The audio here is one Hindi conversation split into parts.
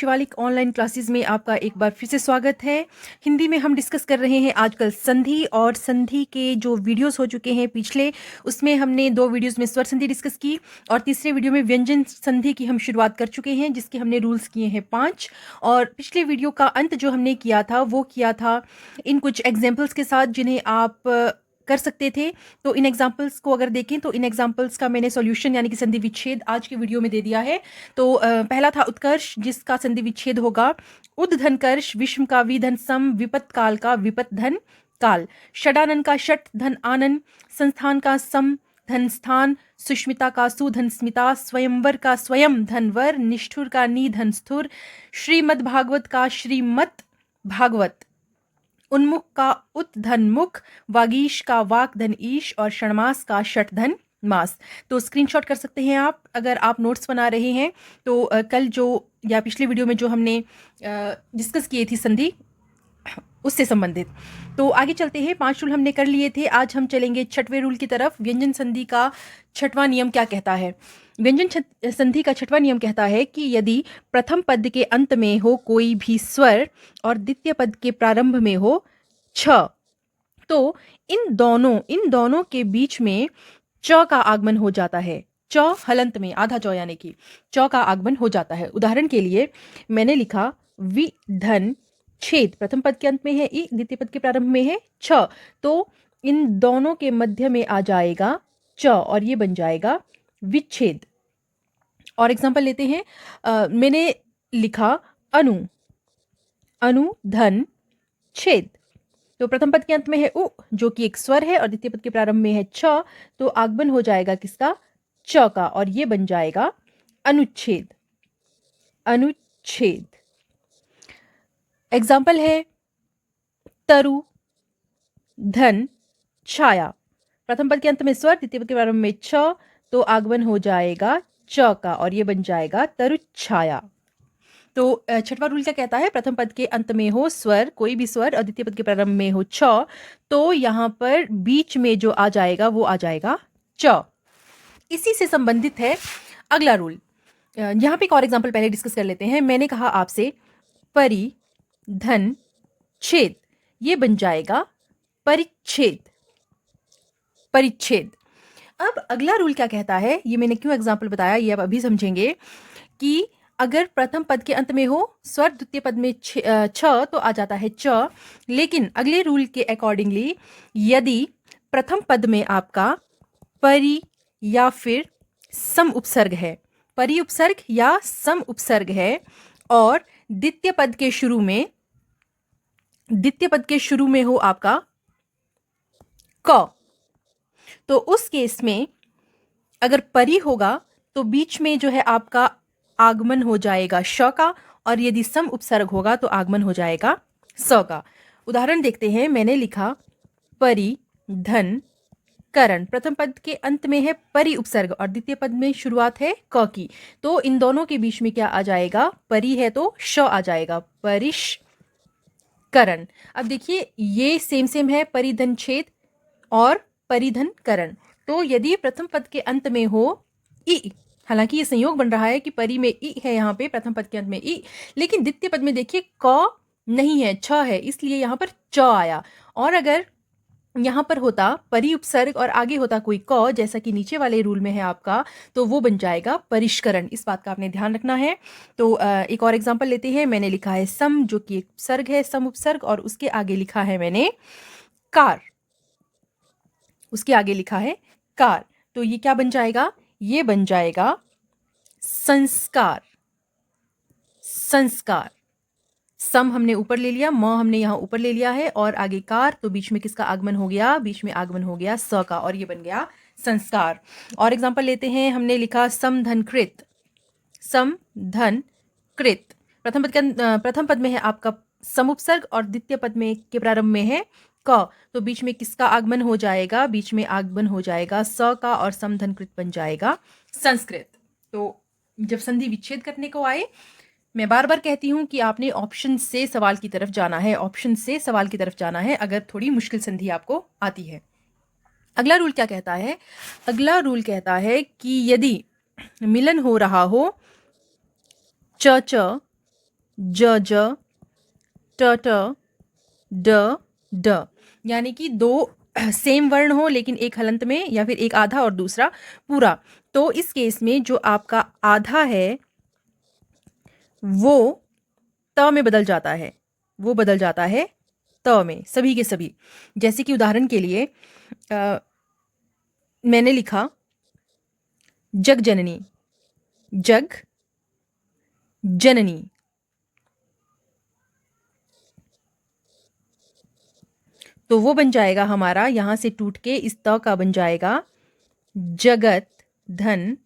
शिवालिक ऑनलाइन क्लासेस में आपका एक बार फिर से स्वागत है। हिंदी में हम डिस्कस कर रहे हैं आजकल संधि और संधि के जो वीडियोस हो चुके हैं पिछले, उसमें हमने 2 वीडियोस में स्वर संधि डिस्कस की और तीसरे वीडियो में व्यंजन संधि की हम शुरुआत कर चुके हैं, जिसके हमने रूल्स किए हैं 5। और पिछले वीडियो का अंत जो हमने किया था वो किया था इन कुछ एग्जाम्पल्स के साथ, जिन्हें आप कर सकते थे। तो इन एग्जाम्पल्स को अगर देखें तो इन एग्जाम्पल्स का मैंने सॉल्यूशन यानी कि संधि विच्छेद आज के वीडियो में दे दिया है। तो पहला था उत्कर्ष, जिसका संधि विच्छेद होगा उद धन कर्ष, विषम का विधन सम, विपत काल का विपत धन काल, षडानन का षट धन आनन, संस्थान का सम धन स्थान, सुष्मिता का सुधन स्मिता, स्वयंवर का स्वयं धन वर, निष्ठुर का नि धन स्थुर, श्रीमद् भागवत का श्रीमत भागवत, उन्मुख का उत धन मुख, वागीश का वाक धन ईश और षण्मास का षट धन मास। तो स्क्रीनशॉट कर सकते हैं आप अगर आप नोट्स बना रहे हैं। तो कल जो या पिछले वीडियो में जो हमने डिस्कस किए थी संधि, उससे संबंधित। तो आगे चलते हैं। 5 रूल हमने कर लिए थे, आज हम चलेंगे 6वें रूल की तरफ। व्यंजन संधि का 6वां नियम क्या कहता है? व्यंजन संधि का 6वां नियम कहता है कि यदि प्रथम पद के अंत में हो कोई भी स्वर और द्वितीय पद के प्रारंभ में हो छ, तो इन दोनों के बीच में च का आगमन हो जाता है। च हलंत में आधा चौ यानी कि च का आगमन हो जाता है। उदाहरण के लिए मैंने लिखा वि धन छेद, प्रथम पद के अंत में है ई, द्वितीय पद के प्रारंभ में है छ, तो इन दोनों के मध्य में आ जाएगा च और ये बन जाएगा विच्छेद। और एग्जांपल लेते हैं। मैंने लिखा अनु, अनु धन छेद, तो प्रथम पद के अंत में है उ जो कि एक स्वर है और द्वितीय पद के प्रारंभ में है छ, तो आगमन हो जाएगा किसका? च का, और ये बन जाएगा अनुच्छेद। अनुच्छेद। एग्जाम्पल है तरु धन छाया, प्रथम पद के अंत में स्वर, द्वितीय पद के प्रारंभ में छ, तो आगमन हो जाएगा च का और ये बन जाएगा तरु छाया। तो 6वां रूल क्या कहता है? प्रथम पद के अंत में हो स्वर, कोई भी स्वर, और द्वितीय पद के प्रारंभ में हो छ, तो यहां पर बीच में जो आ जाएगा वो आ जाएगा च। इसी से संबंधित है अगला रूल। यहां पे एक और एग्जांपल पहले डिस्कस कर लेते हैं। मैंने कहा आपसे परि धन छेद, ये बन जाएगा परिच्छेद। परिच्छेद। अब अगला रूल क्या कहता है, ये मैंने क्यों एग्जांपल बताया ये आप अभी समझेंगे, कि अगर प्रथम पद के अंत में हो स्वर, द्वितीय पद में छ तो आ जाता है च, लेकिन अगले रूल के अकॉर्डिंगली यदि प्रथम पद में आपका परि या फिर सम उपसर्ग है, परि उपसर्ग या सम उपसर्ग है, और द्वितीय पद के शुरू में हो आपका क, तो उस केस में अगर परि होगा तो बीच में जो है आपका आगमन हो जाएगा श का, और यदि सम उपसर्ग होगा तो आगमन हो जाएगा स का। उदाहरण देखते हैं। मैंने लिखा परि धन करण, प्रथम पद के अंत में है परि उपसर्ग और द्वितीय पद में शुरुआत है क की, तो इन दोनों के बीच में क्या आ जाएगा? परि है तो श आ जाएगा, परिश करण। अब देखिए ये सेम है, परिधन छेद और परिधन करण। तो यदि प्रथम पद के अंत में हो ई, हालांकि ये संयोग बन रहा है कि परि में ई है यहाँ पे, प्रथम पद के अंत में ई, लेकिन द्वितीय पद में देखिए क नहीं है, छ है, इसलिए यहाँ पर च आया। और अगर यहाँ पर होता परि उपसर्ग और आगे होता कोई क, जैसा कि नीचे वाले रूल में है आपका, तो वो बन जाएगा परिष्करण। इस बात का आपने ध्यान रखना है। तो एक और एग्जांपल लेते हैं। मैंने लिखा है सम, जो कि एक उपसर्ग है, सम उपसर्ग, और उसके आगे लिखा है मैंने कार, उसके आगे लिखा है कार, तो ये क्या बन जाएगा? ये बन जाएगा संस्कार। संस्कार। सम हमने ऊपर ले लिया, म हमने यहाँ ऊपर ले लिया है, और आगे कार, तो बीच में किसका आगमन हो गया? बीच में आगमन हो गया स का, और ये बन गया संस्कार। और एग्जांपल लेते हैं। हमने लिखा सम धन कृत, सम धन कृत, प्रथम पद में है आपका सम उपसर्ग और द्वितीय पद में के प्रारंभ में है क, तो बीच में किसका आगमन हो जाएगा? बीच में आगमन हो जाएगा स का, और सम धन कृत बन जाएगा संस्कृत। तो जब संधि विच्छेद करने को आए, मैं बार बार कहती हूं कि आपने ऑप्शन से सवाल की तरफ जाना है, ऑप्शन से सवाल की तरफ जाना है अगर थोड़ी मुश्किल संधि आपको आती है। अगला रूल क्या कहता है? अगला रूल कहता है कि यदि मिलन हो रहा हो च च ज ज, ट ट, ड ड। यानी कि दो सेम वर्ण हो लेकिन एक हलंत में, या फिर एक आधा और दूसरा पूरा। तो इस केस में जो आपका आधा है वो त में बदल जाता है, वो बदल जाता है त में, सभी के सभी। जैसे कि उदाहरण के लिए मैंने लिखा जग जननी, जग जननी। तो वो बन जाएगा हमारा, यहां से टूट के इस त का बन जाएगा जगत धन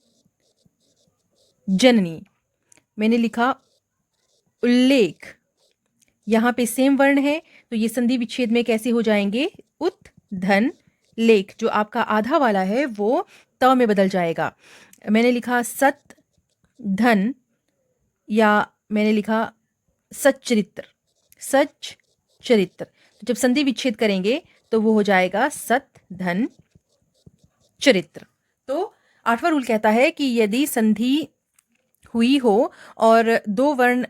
जननी। मैंने लिखा उल्लेख, यहां पे सेम वर्ण है तो ये संधि विच्छेद में कैसे हो जाएंगे, उत धन लेख। जो आपका आधा वाला है वो त में बदल जाएगा। मैंने लिखा सत धन, या मैंने लिखा सच्चरित्र, सच चरित्र। तो जब संधि विच्छेद करेंगे तो वो हो जाएगा सत धन चरित्र। तो आठवां रूल कहता है कि यदि संधि हुई हो और दो वर्ण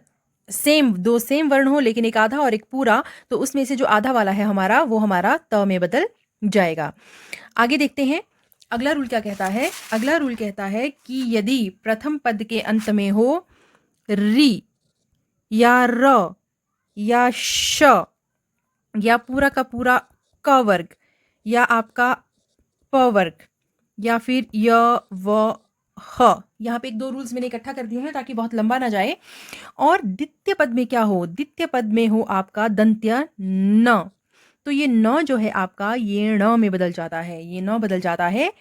दो सेम वर्ण हो लेकिन एक आधा और एक पूरा, तो उसमें से जो आधा वाला है हमारा वो हमारा त में बदल जाएगा। आगे देखते हैं अगला रूल क्या कहता है। अगला रूल कहता है कि यदि प्रथम पद के अंत में हो री या र या श या पूरा का पूरा क वर्ग या आपका प वर्ग या फिर य व ह, यहाँ पे एक दो रूल्स मैंने इकट्ठा कर दिए हैं ताकि बहुत लंबा ना जाए। और द्वितीय पद में क्या हो, द्वितीय पद में हो आपका दंत्य न, तो ये न जो है आपका ये ण में बदल जाता है, ये न बदल जाता है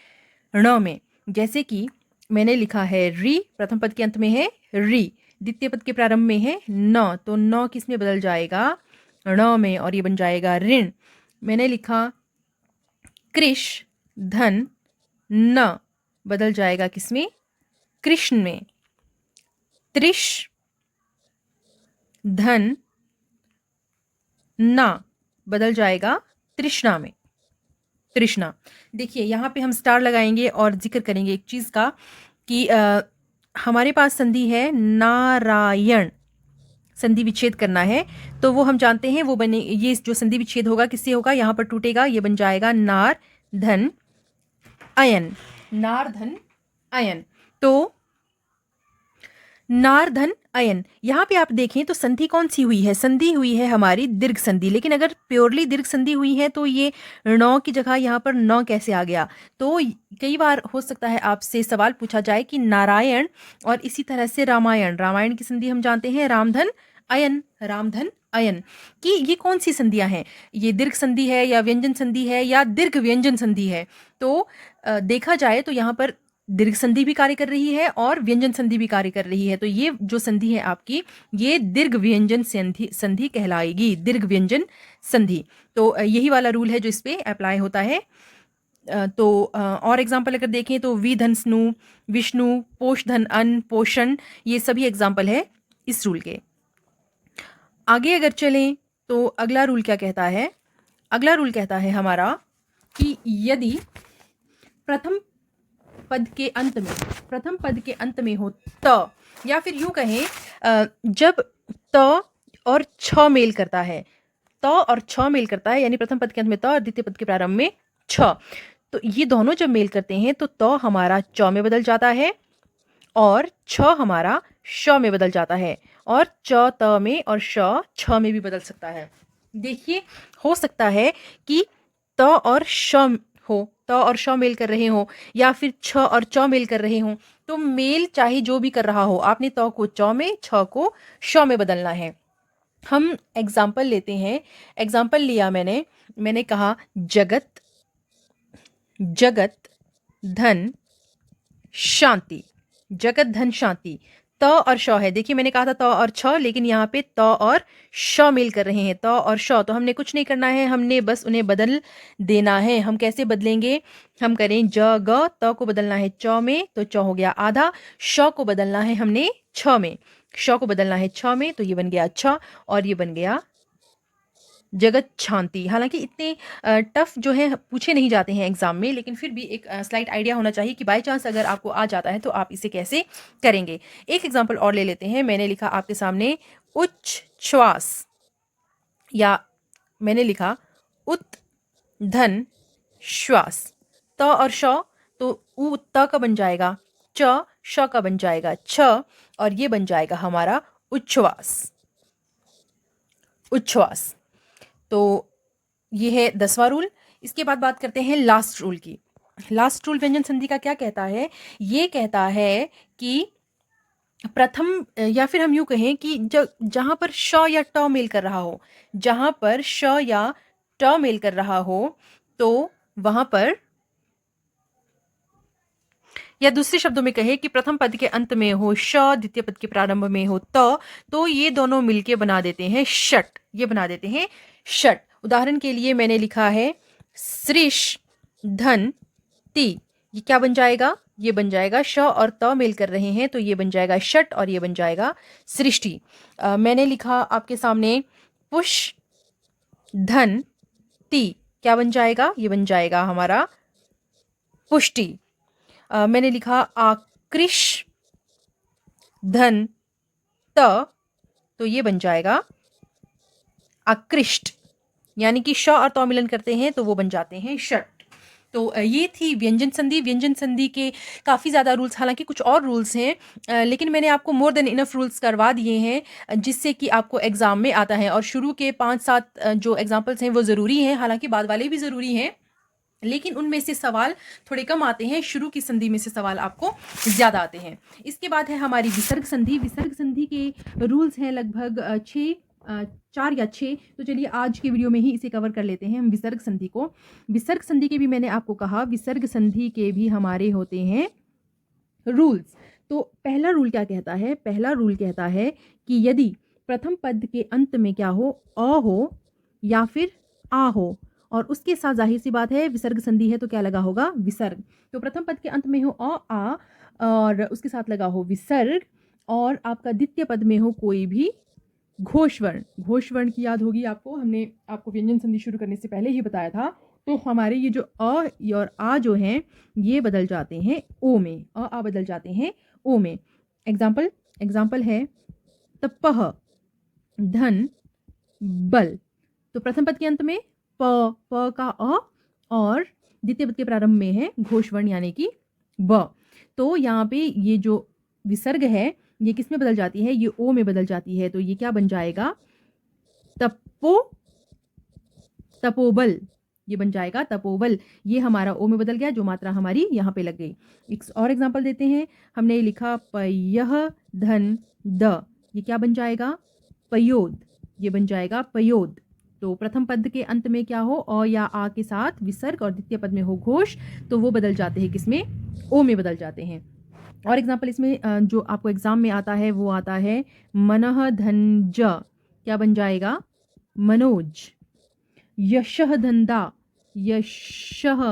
ण में। जैसे कि मैंने लिखा है री, प्रथम पद के अंत में है री, द्वितीय पद के प्रारंभ में है न, तो न किस में बदल जाएगा, ण में, और ये बन जाएगा ऋण। मैंने लिखा कृष धन न, बदल जाएगा किसमें, कृष्ण में। त्रिश धन ना, बदल जाएगा तृष्णा में, तृष्णा। देखिए यहाँ पे हम स्टार लगाएंगे और जिक्र करेंगे एक चीज का कि हमारे पास संधि है नारायण, संधि विच्छेद करना है तो वो हम जानते हैं वो बने, ये जो संधि विच्छेद होगा किससे होगा, यहाँ पर टूटेगा, ये बन जाएगा नार धन अयन, नार धन अयन। तो नार धन अयन, यहाँ पे आप देखें तो संधि कौन सी हुई है, संधि हुई है हमारी दीर्घ संधि। लेकिन अगर प्योरली दीर्घ संधि हुई है तो ये ण की जगह यहाँ पर न कैसे आ गया। तो कई बार हो सकता है आपसे सवाल पूछा जाए कि नारायण और इसी तरह से रामायण, रामायण की संधि हम जानते हैं रामधन अयन, रामधन अयन, कि ये कौन सी संधियां हैं, ये दीर्घ संधि है या व्यंजन संधि है या दीर्घ व्यंजन संधि है। तो देखा जाए तो यहाँ पर दीर्घ संधि भी कार्य कर रही है और व्यंजन संधि भी कार्य कर रही है। तो ये जो संधि है आपकी ये दीर्घ व्यंजन संधि संधि कहलाएगी, दीर्घ व्यंजन संधि। तो यही वाला रूल है जो इस पे अप्लाई होता है। तो और एग्जाम्पल अगर देखें तो वी धन स्नु, विष्णु, पोष धन अन्न, पोषण, ये सभी एग्जाम्पल है इस रूल के। आगे अगर चलें तो अगला रूल क्या कहता है, अगला रूल कहता है हमारा कि यदि प्रथम पद के अंत में, प्रथम पद के अंत में हो त, या फिर यूं कहें जब त और छ मेल करता है, त और छ मेल करता है, यानी प्रथम पद के अंत में त और द्वितीय पद के प्रारंभ में छ, तो ये दोनों जब मेल करते हैं तो त हमारा च में बदल जाता है और छ हमारा श में बदल जाता है, और च त में और श छ में भी बदल सकता है। देखिए हो सकता है कि त और श हो, त और श मेल कर रहे हो या फिर छ और च मेल कर रहे हो, तो मेल चाहे जो भी कर रहा हो आपने त को च में, छ को श में बदलना है। हम एग्जाम्पल लेते हैं, एग्जाम्पल लिया मैंने कहा जगत, जगत धन शांति, जगत धन शांति, त और श है। देखिए मैंने कहा था त और छ, लेकिन यहाँ पे त और श मेल कर रहे हैं, त और श, तो हमने कुछ नहीं करना है, हमने बस उन्हें बदल देना है। हम कैसे बदलेंगे, हम करें ज ग, त को बदलना है च में तो च हो गया आधा, श को बदलना है हमने छ में, श को बदलना है छ में तो ये बन गया छ और ये बन गया जगत शांति। हालाँकि इतने टफ जो है पूछे नहीं जाते हैं एग्ज़ाम में, लेकिन फिर भी एक स्लाइट आइडिया होना चाहिए कि बाय चांस अगर आपको आ जाता है तो आप इसे कैसे करेंगे। एक एग्ज़ाम्पल और ले लेते हैं। मैंने लिखा आपके सामने उच्च श्वास, या मैंने लिखा उत धन श्वास। त और श, तो उ त का बन जाएगा, च श का बन जाएगा छ, और ये बन जाएगा हमारा उच्छ्वास। उच्छ्वास। तो ये है 10वां रूल। इसके बाद बात करते हैं लास्ट रूल की। लास्ट रूल व्यंजन संधि का क्या कहता है? ये कहता है कि प्रथम, या फिर हम यूँ कहें कि जहाँ पर श या ट मेल कर रहा हो, जहाँ पर श या ट मेल कर रहा हो, तो वहाँ पर, या दूसरे शब्दों में कहें कि प्रथम पद के अंत में हो श, द्वितीय पद के प्रारंभ में हो त, तो ये दोनों मिलके बना देते हैं षट। ये बना देते हैं षट। उदाहरण के लिए मैंने लिखा है सृष धन ती। ये क्या बन जाएगा? ये बन जाएगा श और त मेल कर रहे हैं तो ये बन जाएगा षट और ये बन जाएगा सृष्टि। मैंने लिखा आपके सामने पुष धन ती। क्या बन जाएगा? ये बन जाएगा हमारा पुष्टि। मैंने लिखा आकृष धन त, तो ये बन जाएगा आकृष्ट। यानी कि श और त मिलन करते हैं तो वो बन जाते हैं षट। तो ये थी व्यंजन संधि। व्यंजन संधि के काफ़ी ज़्यादा रूल्स, हालांकि कुछ और रूल्स हैं, लेकिन मैंने आपको मोर देन इनफ रूल्स करवा दिए हैं, जिससे कि आपको एग्ज़ाम में आता है। और शुरू के 5-7 जो एग्जाम्पल्स हैं वो ज़रूरी हैं, हालांकि बाद वाले भी ज़रूरी हैं, लेकिन उनमें से सवाल थोड़े कम आते हैं। शुरू की संधि में से सवाल आपको ज़्यादा आते हैं। इसके बाद है हमारी विसर्ग संधि। विसर्ग संधि के रूल्स हैं लगभग 4 या 6। तो चलिए आज के वीडियो में ही इसे कवर कर लेते हैं हम विसर्ग संधि को। विसर्ग संधि के भी मैंने आपको कहा, विसर्ग संधि के भी हमारे होते हैं रूल्स। तो पहला रूल क्या कहता है? पहला रूल कहता है कि यदि प्रथम पद के अंत में क्या हो, अ हो या फिर आ हो, और उसके साथ जाहिर सी बात है विसर्ग संधि है तो क्या लगा होगा? विसर्ग। तो प्रथम पद के अंत में हो अ आ और उसके साथ लगा हो विसर्ग, और आपका द्वितीय पद में हो कोई भी घोष वर्ण। घोष वर्ण की याद होगी आपको, हमने आपको व्यंजन संधि शुरू करने से पहले ही बताया था। तो हमारे ये जो अ और आ जो हैं ये बदल जाते हैं ओ में। अ आ बदल जाते हैं ओ में। एग्जाम्पल है तपह धन बल। तो प्रथम पद के अंत में प का अ, और द्वितीय पद के प्रारंभ में है घोष वर्ण यानी कि ब। तो यहाँ पे ये जो विसर्ग है ये किस में बदल जाती है? ये ओ में बदल जाती है। तो ये क्या बन जाएगा? तपोबल। ये बन जाएगा तपोबल। ये हमारा ओ में बदल गया, जो मात्रा हमारी यहाँ पे लग गई। एक और एग्जाम्पल देते हैं। हमने लिखा पयः धन द। ये क्या बन जाएगा? पयोद। ये बन जाएगा पयोद। तो प्रथम पद के अंत में क्या हो? अ या आ के साथ विसर्ग, और द्वितीय पद में हो घोष, तो वो बदल जाते हैं किसमें? ओ में बदल जाते हैं। और एग्जाम्पल इसमें जो आपको एग्जाम में आता है वो आता है मनः धन ज। क्या बन जाएगा? मनोज। यशः धन दा। यशः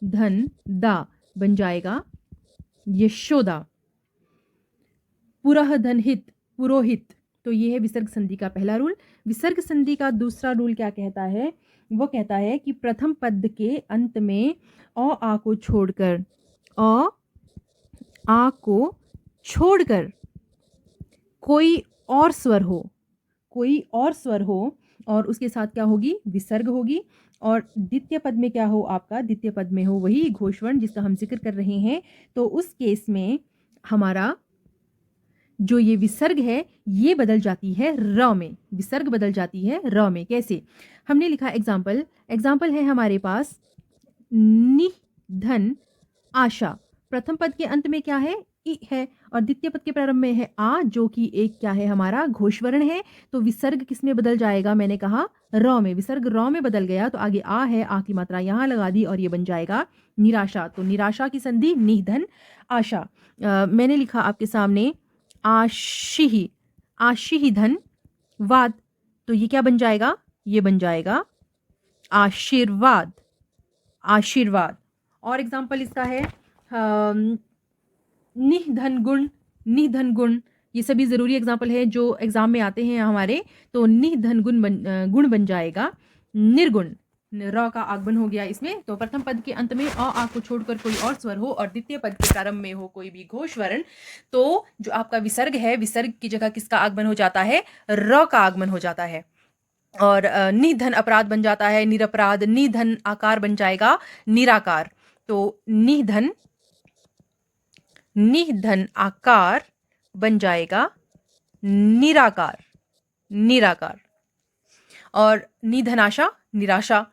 धन दा बन जाएगा यशोदा। पुरः धन हित, पुरोहित। तो ये है विसर्ग संधि का पहला रूल। विसर्ग संधि का दूसरा रूल क्या कहता है? वो कहता है कि प्रथम पद के अंत में अ आ को छोड़कर, अ आ को छोड़कर कोई और स्वर हो, कोई और स्वर हो, और उसके साथ क्या होगी? विसर्ग होगी। और द्वितीय पद में क्या हो आपका? द्वितीय पद में हो वही घोषवर्ण जिसका हम जिक्र कर रहे हैं। तो उस केस में हमारा जो ये विसर्ग है ये बदल जाती है र में। विसर्ग बदल जाती है र में। कैसे? हमने लिखा एग्जाम्पल है हमारे पास निधन आशा। प्रथम पद के अंत में क्या है? इ है, और द्वितीय पद के प्रारंभ में है आ, जो कि एक क्या है? हमारा घोषवर्ण है। तो विसर्ग किस में बदल जाएगा? मैंने कहा र में। विसर्ग र में बदल गया तो आगे आ है, आ की मात्रा यहाँ लगा दी और ये बन जाएगा निराशा। तो निराशा की संधि निधन आशा। मैंने लिखा आपके सामने आशिही। आशिही धन वाद। तो ये क्या बन जाएगा? ये बन जाएगा आशीर्वाद। आशीर्वाद। और एग्जाम्पल इसका है निधन गुण। निधन गुण, ये सभी ज़रूरी एग्जाम्पल है जो एग्जाम में आते हैं हमारे। तो निधन गुण बन जाएगा निर्गुण, र का आगमन हो गया इसमें। तो प्रथम पद के अंत में आ को छोड़कर कोई और स्वर हो और द्वितीय पद के प्रारंभ में हो कोई भी घोष वर्ण, तो जो आपका विसर्ग है, विसर्ग की जगह किसका आगमन हो जाता है? र का आगमन हो जाता है। और निधन अपराध बन जाता है निरपराध, निधन आकार बन जाएगा निराकार। तो निधन, निधन आकार बन जाएगा निराकार, निराकार। और निधनाशा, निराशा।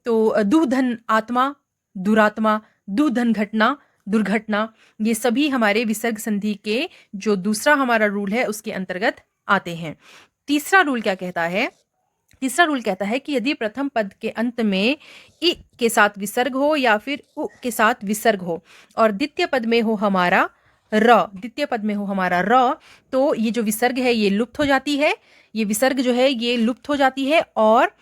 तो दुधन आत्मा, दुरात्मा, दुधन घटना, दुर्घटना, ये सभी हमारे विसर्ग संधि के जो दूसरा हमारा रूल है उसके अंतर्गत आते हैं। तीसरा रूल क्या कहता है? तीसरा रूल कहता है कि यदि प्रथम पद के अंत में इ के साथ विसर्ग हो या फिर उ के साथ विसर्ग हो और द्वितीय पद में हो हमारा र, द्वितीय पद में हो हमारा र, तो ये जो विसर्ग है ये लुप्त हो जाती है, ये विसर्ग जो है ये लुप्त हो जाती है। और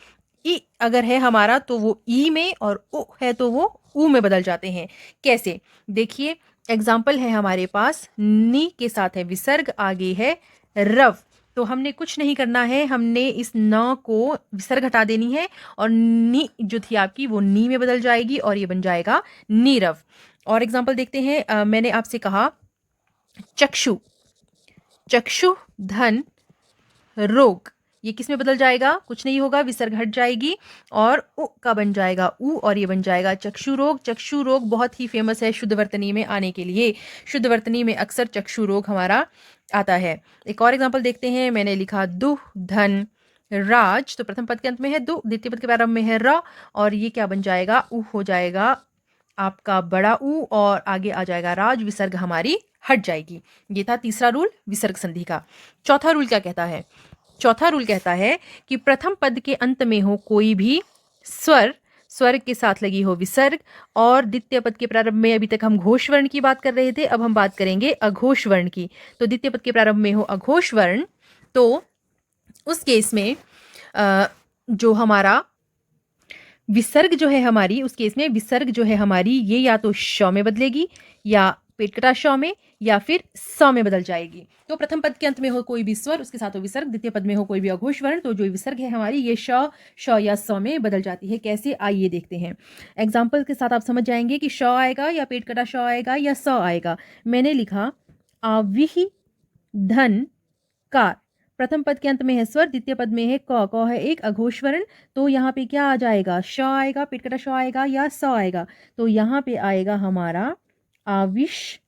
इ अगर है हमारा तो वो ई में, और उ है तो वो ऊ में बदल जाते हैं। कैसे? देखिए एग्जाम्पल है हमारे पास, नी के साथ है विसर्ग, आगे है रव। तो हमने कुछ नहीं करना है, हमने इस न को विसर्ग हटा देनी है और नी जो थी आपकी वो नी में बदल जाएगी और ये बन जाएगा नीरव। और एग्जाम्पल देखते हैं, मैंने आपसे कहा चक्षु, चक्षु धन रोग, ये किस में बदल जाएगा? कुछ नहीं होगा, विसर्ग हट जाएगी और उ का बन जाएगा ऊ और ये बन जाएगा चक्षु रोग। चक्षु रोग बहुत ही फेमस है शुद्ध वर्तनी में आने के लिए, शुद्ध वर्तनी में अक्सर चक्षु रोग हमारा आता है। एक और एग्जांपल देखते हैं, मैंने लिखा दु धन राज, तो प्रथम पद के अंत में है दु, द्वितीय पद के प्रारंभ में है र, और ये क्या बन जाएगा? ऊ हो जाएगा आपका बड़ा ऊ और आगे आ जाएगा राज, विसर्ग हमारी हट जाएगी। ये था तीसरा रूल विसर्ग संधि का। चौथा रूल क्या कहता है? चौथा रूल कहता है कि प्रथम पद के अंत में हो कोई भी स्वर, स्वर के साथ लगी हो विसर्ग, और द्वितीय पद के प्रारंभ में, अभी तक हम घोष वर्ण की बात कर रहे थे, अब हम बात करेंगे अघोष वर्ण की। तो द्वितीय पद के प्रारंभ में हो अघोष वर्ण, तो उस केस में जो हमारा विसर्ग जो है हमारी, उस केस में विसर्ग जो है हमारी ये या तो श में बदलेगी या पेटकटा श में या फिर स में बदल जाएगी। तो प्रथम पद के अंत में हो कोई भी स्वर, उसके साथ हो विसर्ग, द्वितीय पद में हो कोई भी अघोष वर्ण, तो जो विसर्ग है हमारी ये श, श या स में बदल जाती है। कैसे? आइए देखते हैं। एग्जाम्पल के साथ आप समझ जाएंगे कि श आएगा या पेटकटा श आएगा या स आएगा। मैंने लिखा आविहि धन कार, प्रथम पद के अंत में है स्वर, द्वितीय पद में है क, क है एक अघोष वर्ण, तो यहाँ पे क्या आ जाएगा? श आएगा, पेटकटा श आएगा या स आएगा? तो यहाँ पे आएगा हमारा आविष्कार।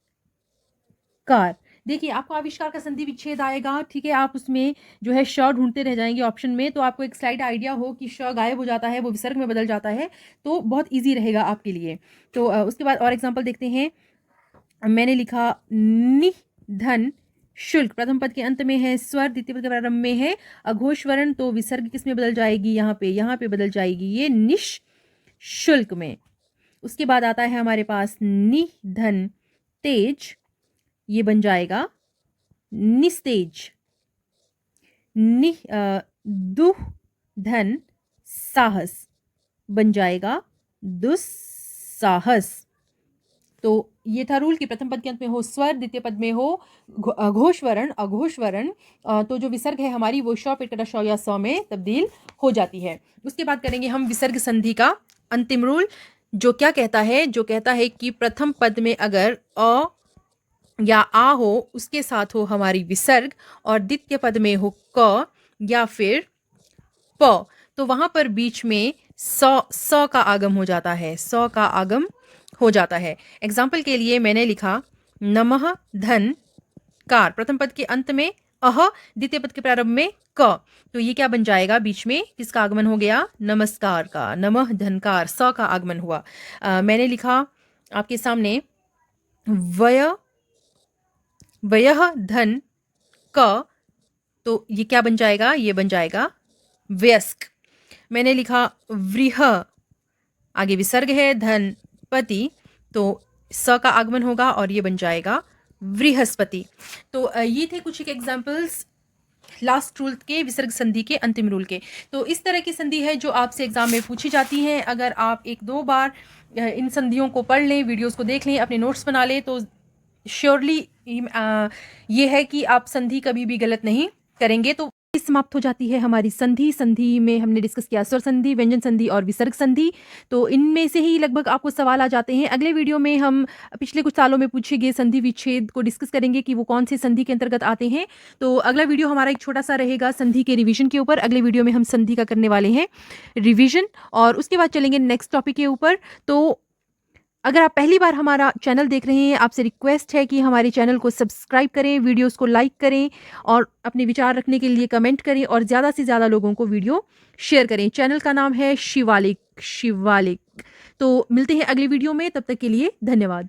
देखिए आपको आविष्कार का संधि विच्छेद आएगा, ठीक है, आप उसमें जो है श ढूंढते रह जाएंगे ऑप्शन में, तो आपको एक स्लाइड आइडिया हो कि श गायब हो जाता है, वो विसर्ग में बदल जाता है, तो बहुत ईजी रहेगा आपके लिए। तो उसके बाद और एग्जाम्पल देखते हैं। मैंने लिखा निधन शुल्क, प्रथम पद के अंत में है स्वर, द्वितीय पद के प्रारंभ में है अघोष वर्ण, तो विसर्ग किस में बदल जाएगी? यहाँ पे बदल जाएगी ये निःशुल्क में। उसके बाद आता है हमारे पास निधन तेज, ये बन जाएगा निस्तेज। दुधन साहस बन जाएगा दुस्साहस। तो ये था रूल कि प्रथम पद के अंत में हो स्वर, द्वितीय पद में हो अघोष वर्ण, अघोष वर्ण, तो जो विसर्ग है हमारी वो श, पेटकटा श या स में तब्दील हो जाती है। उसके बाद करेंगे हम विसर्ग संधि का अंतिम रूल, जो क्या कहता है? जो कहता है कि प्रथम पद में अगर अ या आ हो, उसके साथ हो हमारी विसर्ग, और द्वितीय पद में हो क या फिर प, तो वहां पर बीच में स का आगम हो जाता है, स का आगम हो जाता है। एग्जाम्पल के लिए मैंने लिखा नमः धन कार, प्रथम पद के अंत में अह, द्वितीय पद के प्रारंभ में क, तो ये क्या बन जाएगा? बीच में किसका आगमन हो गया? नमस्कार का, नमः धनकार, स का आगमन हुआ। मैंने लिखा आपके सामने वयः धन क, तो ये क्या बन जाएगा? ये बन जाएगा व्यस्क। मैंने लिखा व्रीह, आगे विसर्ग है धन पति, तो स का आगमन होगा और ये बन जाएगा बृहस्पति। तो ये थे कुछ एक एग्जाम्पल्स लास्ट रूल के, विसर्ग संधि के अंतिम रूल के। तो इस तरह की संधि है जो आपसे एग्जाम में पूछी जाती हैं। अगर आप एक दो बार इन संधियों को पढ़ लें, वीडियोस को देख लें, अपने नोट्स बना लें, तो श्योरली ये है कि आप संधि कभी भी गलत नहीं करेंगे। तो समाप्त हो जाती है हमारी संधि। संधि में हमने डिस्कस किया स्वर संधि, व्यंजन संधि और विसर्ग संधि। तो इनमें से ही लगभग आपको सवाल आ जाते हैं। अगले वीडियो में हम पिछले कुछ सालों में पूछे गए संधि विच्छेद को डिस्कस करेंगे कि वो कौन से संधि के अंतर्गत आते हैं। तो अगला वीडियो हमारा एक छोटा-सा रहेगा संधि के रिवीजन के ऊपर। अगले वीडियो में हम संधि का करने वाले हैं रिवीजन और उसके बाद चलेंगे नेक्स्ट टॉपिक के ऊपर। तो अगर आप पहली बार हमारा चैनल देख रहे हैं, आपसे रिक्वेस्ट है कि हमारे चैनल को सब्सक्राइब करें, वीडियोस को लाइक करें और अपने विचार रखने के लिए कमेंट करें और ज़्यादा से ज़्यादा लोगों को वीडियो शेयर करें। चैनल का नाम है शिवालिक। तो मिलते हैं अगली वीडियो में, तब तक के लिए धन्यवाद।